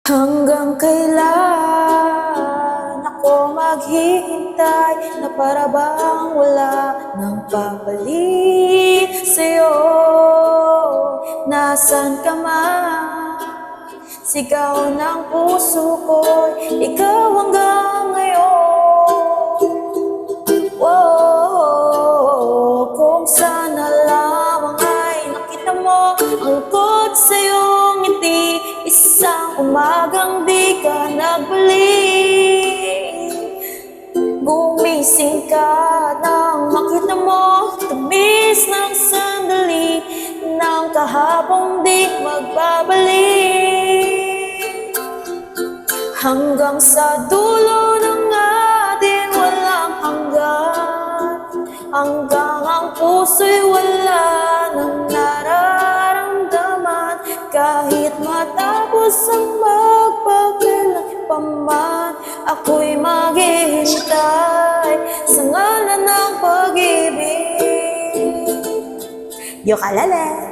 Hanggang kailan ako maghihintay na para bang wala nang papalit sa'yo? Nasaan ka man? Sigaw ng puso ko'y ikaw hanggang ngayon. Whoa, kung sana lamang ay nakita mo ang lungkot sa iyong ngiti, isang umagang di ka nagbalik. Gumising ka nang makita mo tamis ng sandali ng kahapong di magbabalik. Hanggang sa dulo ng ating walang hanggan, hanggang ang puso'y wala nang nararamdaman. Kahit matapos ang magpakailan pa man, ako'y maghihintay sa ngalan ng pag-ibig. Yokalale!